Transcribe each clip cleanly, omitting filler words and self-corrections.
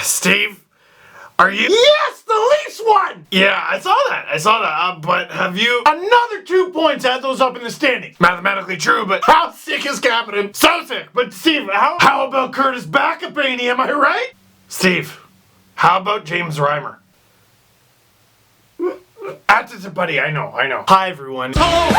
Steve, are you? Yes, the Leafs won! Yeah, I saw that. But have you? Another 2 points, add those up in the standings. Mathematically true, but How sick is Captain? so sick. But Steve, how about Curtis Backapany? Am I right? Steve, how about James Reimer? That's a buddy. I know. Hi everyone. Hello!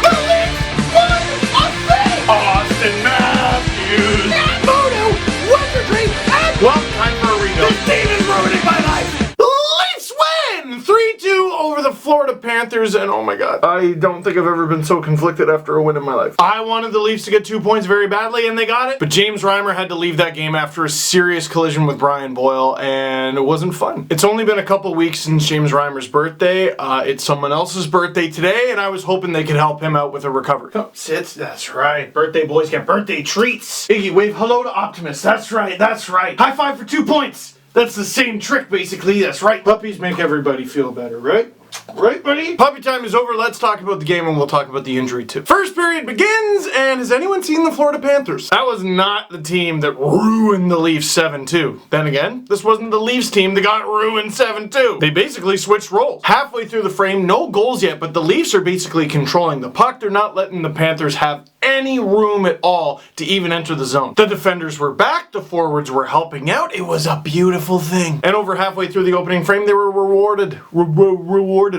The Leafs won a thing! Austin Matthews. Mono, wizardry, and Well, time for a rebuild. this team is ruining my life! Leafs win! 3-2 over the Florida Panthers, and oh my god, I don't think I've ever been so conflicted after a win in my life. I wanted the Leafs to get 2 points very badly, and they got it. But James Reimer had to leave that game after a serious collision with Brian Boyle, and it wasn't fun. It's only been a couple weeks since James Reimer's birthday. It's someone else's birthday today, and I was hoping they could help him out with a recovery. Oh, Sits, that's right. Birthday boys get birthday treats. Iggy, wave hello to Optimus. That's right. High five for 2 points. That's the same trick, basically. That's right. Puppies make everybody feel better, right? Right, buddy? Puppy time is over. Let's talk about the game, and we'll talk about the injury too. First period begins, and has anyone seen the Florida Panthers? That was not the team that ruined the Leafs 7-2. Then again, this wasn't the Leafs team that got ruined 7-2. They basically switched roles. Halfway through the frame, no goals yet, but the Leafs are basically controlling the puck. They're not letting the Panthers have any room at all to even enter the zone. The defenders were back, the forwards were helping out. It was a beautiful thing. And over halfway through the opening frame, they were rewarded.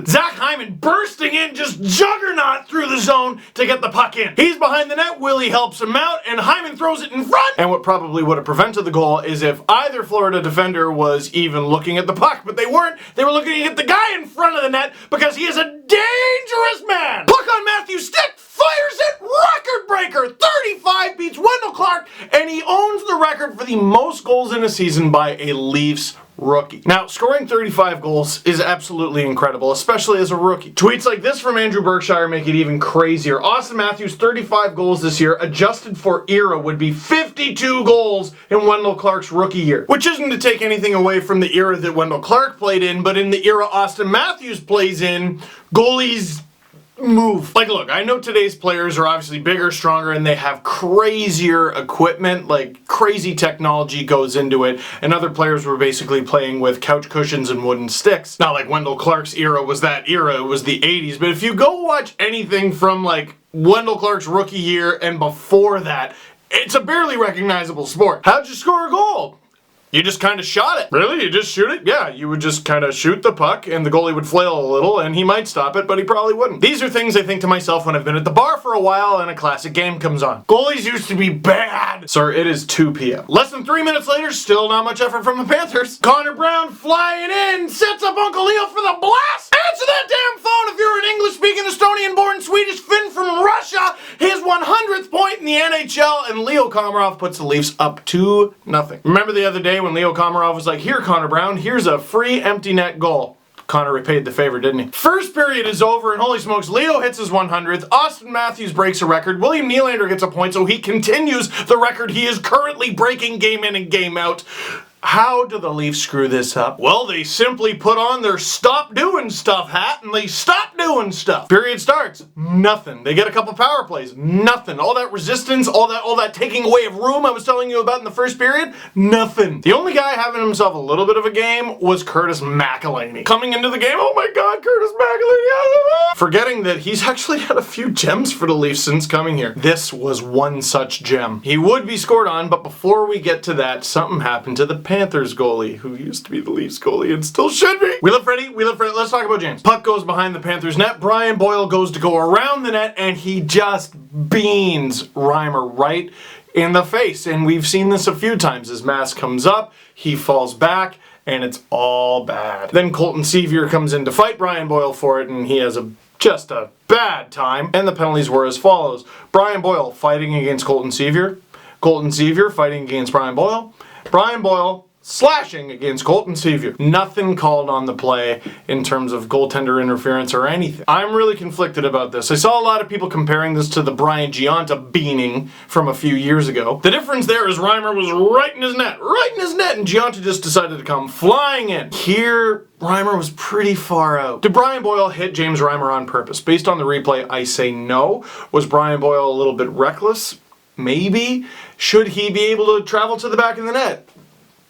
Zach Hyman bursting in, just juggernaut through the zone to get the puck in. He's behind the net, Willie helps him out, and Hyman throws it in front. And what probably would have prevented the goal is if either Florida defender was even looking at the puck, but they weren't. They were looking at the guy in front of the net because he is a dangerous man. Puck on Matthews' stick, fires it, record breaker, 35, beats Wendell Clark, and he owns the record for the most goals in a season by a Leafs rookie. Now, scoring 35 goals is absolutely incredible, especially as a rookie. Tweets like this from Andrew Berkshire make it even crazier. Austin Matthews, 35 goals this year, adjusted for era, would be 52 goals in Wendell Clark's rookie year. Which isn't to take anything away from the era that Wendell Clark played in, but in the era Austin Matthews plays in, goalies move. Like, look, I know today's players are obviously bigger, stronger, and they have crazier equipment, like crazy technology goes into it, and other players were basically playing with couch cushions and wooden sticks. Not like Wendell Clark's era was that era, it was the 80s, but if you go watch anything from like Wendell Clark's rookie year and before that, it's a barely recognizable sport. How'd you score a goal? You just kind of shot it. Really? You just shoot it? Yeah, you would just kind of shoot the puck and the goalie would flail a little and he might stop it, but he probably wouldn't. These are things I think to myself when I've been at the bar for a while and a classic game comes on. Goalies used to be bad. Sir, it is 2 p.m. Less than 3 minutes later, still not much effort from the Panthers. Connor Brown flying in, sets up Uncle Leo for the blast. Answer that damn phone if you're an English-speaking Estonian-born Swedish Finn from Russia. His 100th point in the NHL, and Leo Komarov puts the Leafs up 2-0. Remember the other day when Leo Komarov was like, here, Connor Brown, here's a free empty net goal. Connor repaid the favor, didn't he? First period is over, and holy smokes, Leo hits his 100th. Austin Matthews breaks a record. William Nylander gets a point, so he continues the record he is currently breaking game in and game out. How do the Leafs screw this up? Well, they simply put on their stop doing stuff hat and they stop doing stuff. Period starts. Nothing. They get a couple power plays. Nothing. All that resistance, all that taking away of room I was telling you about in the first period, nothing. The only guy having himself a little bit of a game was Curtis McElhinney. Coming into the game, oh my God, Curtis McElhinney. Forgetting that he's actually had a few gems for the Leafs since coming here. This was one such gem. He would be scored on, but before we get to that, something happened to the Panthers goalie, who used to be the Leafs goalie and still should be. We live Freddy. Let's talk about James. Puck goes behind the Panthers net. Brian Boyle goes to go around the net, and he just beans Reimer right in the face. And we've seen this a few times. His mask comes up, he falls back, and it's all bad. Then Colton Sevier comes in to fight Brian Boyle for it, and he has just a bad time. And the penalties were as follows. Brian Boyle fighting against Colton Sevier. Colton Sevier fighting against Brian Boyle. Brian Boyle slashing against Colton Sevier. Nothing called on the play in terms of goaltender interference or anything. I'm really conflicted about this. I saw a lot of people comparing this to the Brian Gionta beaning from a few years ago. The difference there is Reimer was right in his net, and Gionta just decided to come flying in. Here, Reimer was pretty far out. Did Brian Boyle hit James Reimer on purpose? Based on the replay, I say no. Was Brian Boyle a little bit reckless? Maybe. Should he be able to travel to the back of the net?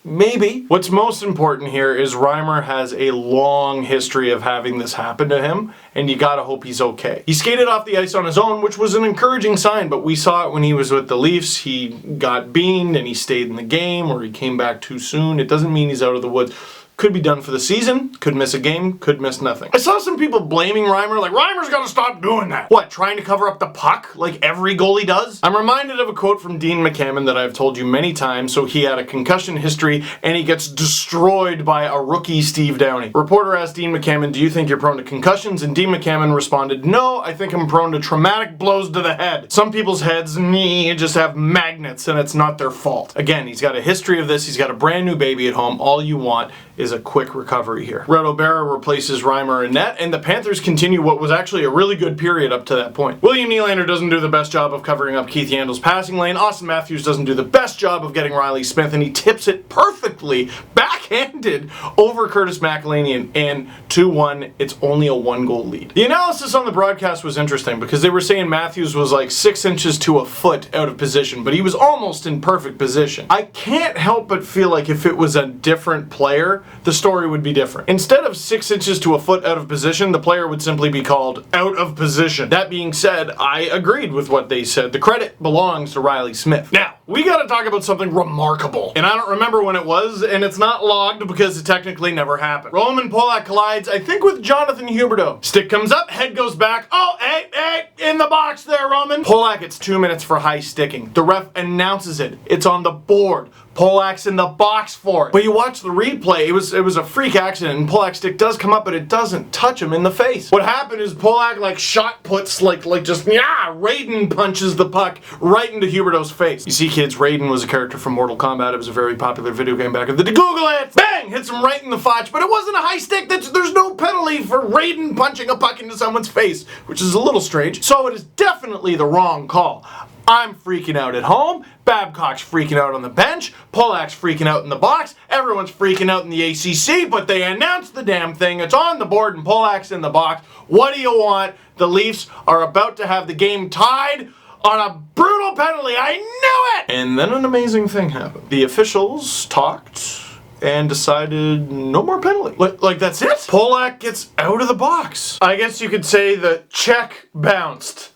Maybe. What's most important here is Reimer has a long history of having this happen to him, and you gotta hope he's okay. He skated off the ice on his own, which was an encouraging sign, but we saw it when he was with the Leafs. He got beamed and he stayed in the game, or he came back too soon. It doesn't mean he's out of the woods. Could be done for the season, could miss a game, could miss nothing. I saw some people blaming Reimer, like, Reimer's gotta stop doing that. What, trying to cover up the puck like every goalie does? I'm reminded of a quote from Dean McCammon that I've told you many times. So he had a concussion history and he gets destroyed by a rookie Steve Downey. Reporter asked Dean McCammon, do you think you're prone to concussions? And Dean McCammon responded, no, I think I'm prone to traumatic blows to the head. Some people's heads just have magnets and it's not their fault. Again, he's got a history of this. He's got a brand new baby at home. All you want is a quick recovery here. Reto Berra replaces Reimer in net, and the Panthers continue what was actually a really good period up to that point. William Nylander doesn't do the best job of covering up Keith Yandle's passing lane. Austin Matthews doesn't do the best job of getting Riley Smith, and he tips it perfectly, backhanded, over Curtis McElhinney, and 2-1, it's only a 1-goal lead. The analysis on the broadcast was interesting because they were saying Matthews was like 6 inches to a foot out of position, but he was almost in perfect position. I can't help but feel like if it was a different player, the story would be different. Instead of 6 inches to a foot out of position, the player would simply be called out of position. That being said, I agreed with what they said. The credit belongs to Riley Smith. Now, we gotta talk about something remarkable. And I don't remember when it was, and it's not logged because it technically never happened. Roman Polak collides, I think, with Jonathan Huberdeau. Stick comes up, head goes back. Oh, hey, in the box there, Roman. Polak gets 2 minutes for high sticking. The ref announces it. It's on the board. Polak's in the box for it. But you watch the replay, it was a freak accident, and Polak's stick does come up, but it doesn't touch him in the face. What happened is Polak shot puts, Raiden punches the puck right into Huberdeau's face. You see, kids, Raiden was a character from Mortal Kombat. It was a very popular video game back in the day. Google it! Bang! Hits him right in the fotch, but it wasn't a high stick. There's no penalty for Raiden punching a puck into someone's face, which is a little strange. So it is definitely the wrong call. I'm freaking out at home, Babcock's freaking out on the bench, Polak's freaking out in the box, everyone's freaking out in the ACC, but they announced the damn thing, it's on the board and Polak's in the box. What do you want? The Leafs are about to have the game tied on a brutal penalty, I knew it! And then an amazing thing happened. The officials talked and decided no more penalty. Like that's it? Polak gets out of the box. I guess you could say the check bounced.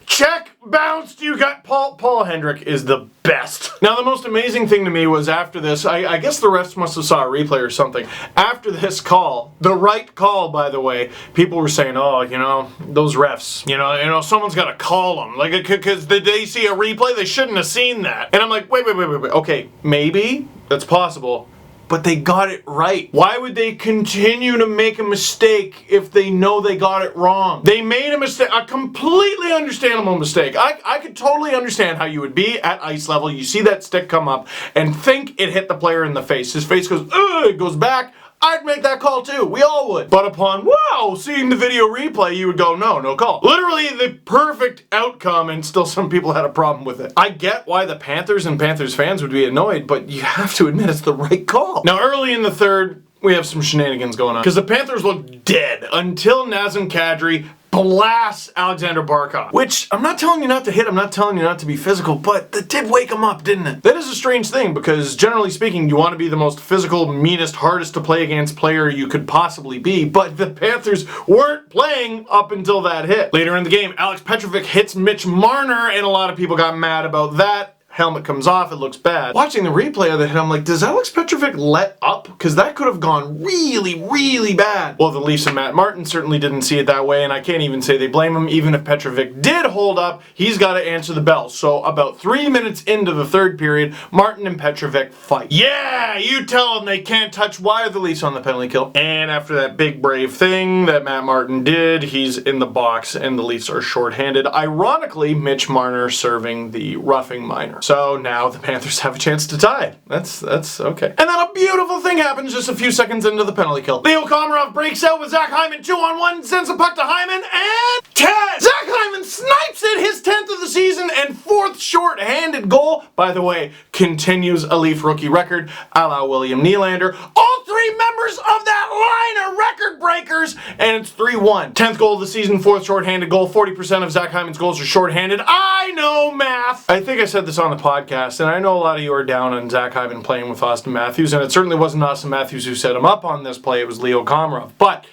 Check bounced, you got Paul Hendrick is the best. Now the most amazing thing to me was after this, I guess the refs must have saw a replay or something. After this call, the right call by the way, people were saying, oh, those refs, someone's got to call them. Like, because did they see a replay? They shouldn't have seen that. And I'm like, wait. Okay, maybe that's possible. But they got it right. Why would they continue to make a mistake if they know they got it wrong? They made a mistake, a completely understandable mistake. I could totally understand how you would be at ice level, you see that stick come up, and think it hit the player in the face. His face goes, ugh, it goes back. I'd make that call too. We all would. But upon, seeing the video replay, you would go, no call. Literally the perfect outcome, and still some people had a problem with it. I get why the Panthers and Panthers fans would be annoyed, but you have to admit it's the right call. Now, early in the third, we have some shenanigans going on. Because the Panthers look dead until Nazem Kadri blasts Alexander Barkov. Which, I'm not telling you not to hit, I'm not telling you not to be physical, but that did wake him up, didn't it? That is a strange thing, because generally speaking, you want to be the most physical, meanest, hardest to play against player you could possibly be, but the Panthers weren't playing up until that hit. Later in the game, Alex Petrovic hits Mitch Marner, and a lot of people got mad about that. Helmet comes off, it looks bad. Watching the replay of the hit, I'm like, does Alex Petrovic let up? Because that could have gone really, really bad. Well, the Leafs and Matt Martin certainly didn't see it that way, and I can't even say they blame him. Even if Petrovic did hold up, he's got to answer the bell. So about 3 minutes into the third period, Martin and Petrovic fight. Yeah, you tell them they can't touch. Why are the Leafs on the penalty kill? And after that big brave thing that Matt Martin did, he's in the box and the Leafs are shorthanded. Ironically, Mitch Marner serving the roughing minor. So now the Panthers have a chance to tie. That's okay. And then a beautiful thing happens just a few seconds into the penalty kill. Leo Komarov breaks out with Zach Hyman 2-on-1, sends a puck to Hyman, and 10! Zach Hyman snipes it, his 10th of the season, and 4th short-handed goal. By the way, continues a Leaf rookie record, a la William Nylander. All All three members of that line are record breakers, and it's 3-1. 10th goal of the season, 4th shorthanded goal. 40% of Zach Hyman's goals are shorthanded. I know math. I think I said this on the podcast, and I know a lot of you are down on Zach Hyman playing with Austin Matthews, and it certainly wasn't Austin Matthews who set him up on this play. It was Leo Komarov. But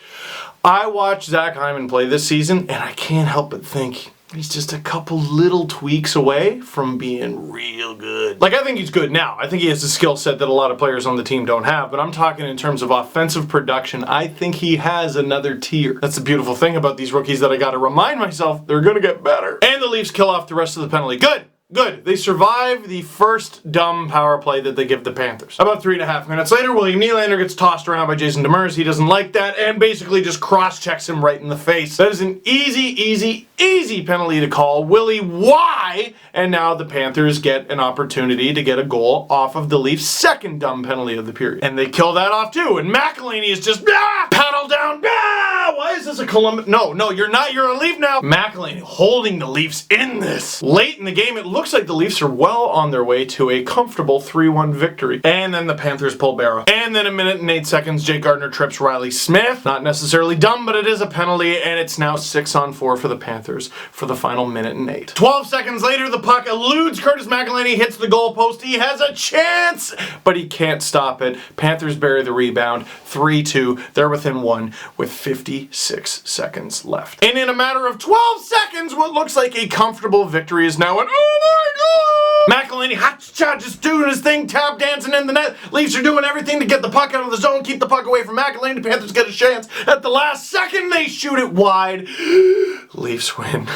I watched Zach Hyman play this season, and I can't help but think he's just a couple little tweaks away from being real good. Like, I think he's good now. I think he has a skill set that a lot of players on the team don't have, but I'm talking in terms of offensive production. I think he has another tier. That's the beautiful thing about these rookies that I gotta remind myself they're gonna get better. And the Leafs kill off the rest of the penalty. Good. Good. They survive the first dumb power play that they give the Panthers. About 3.5 minutes later, William Nylander gets tossed around by Jason Demers. He doesn't like that and basically just cross-checks him right in the face. That is an easy penalty to call. Willie, why? And now the Panthers get an opportunity to get a goal off of the Leafs' second dumb penalty of the period. And they kill that off too. And McElhinney is just, paddle down, why is this a Columbus? No, you're not. You're a Leaf now. McElhinney holding the Leafs in this. Late in the game, it looks like the Leafs are well on their way to a comfortable 3-1 victory. And then the Panthers pull barrel. And then 1 minute and 8 seconds, Jake Gardiner trips Riley Smith. Not necessarily dumb, but it is a penalty, and it's now 6-on-4 for the Panthers for the final 1 minute and 8. 12 seconds later, the puck eludes Curtis McElhinney, hits the goalpost. He has a chance, but he can't stop it. Panthers bury the rebound. 3-2. They're within 1 with 56 seconds left. And in a matter of 12 seconds, what looks like a comfortable victory is now an oh my god! McElhinney, hot-shot, just doing his thing, tap dancing in the net. Leafs are doing everything to get the puck out of the zone, keep the puck away from McElhinney. The Panthers get a chance. At the last second, they shoot it wide. Leafs win.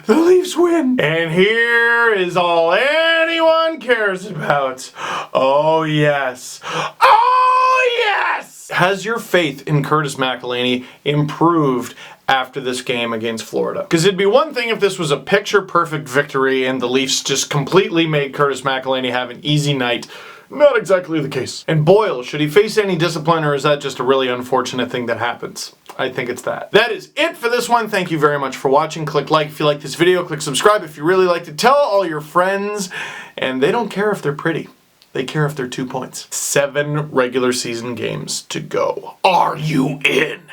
The Leafs win. And here is all anyone cares about. Oh, yes. Oh, yes! Has your faith in Curtis McElhinney improved after this game against Florida? Because it'd be one thing if this was a picture-perfect victory and the Leafs just completely made Curtis McElhinney have an easy night. Not exactly the case. And Boyle, should he face any discipline, or is that just a really unfortunate thing that happens? I think it's that. That is it for this one. Thank you very much for watching. Click like if you like this video. Click subscribe if you really liked it. Tell all your friends. And they don't care if they're pretty. They care if they're 2 points. 7 regular season games to go. Are you in?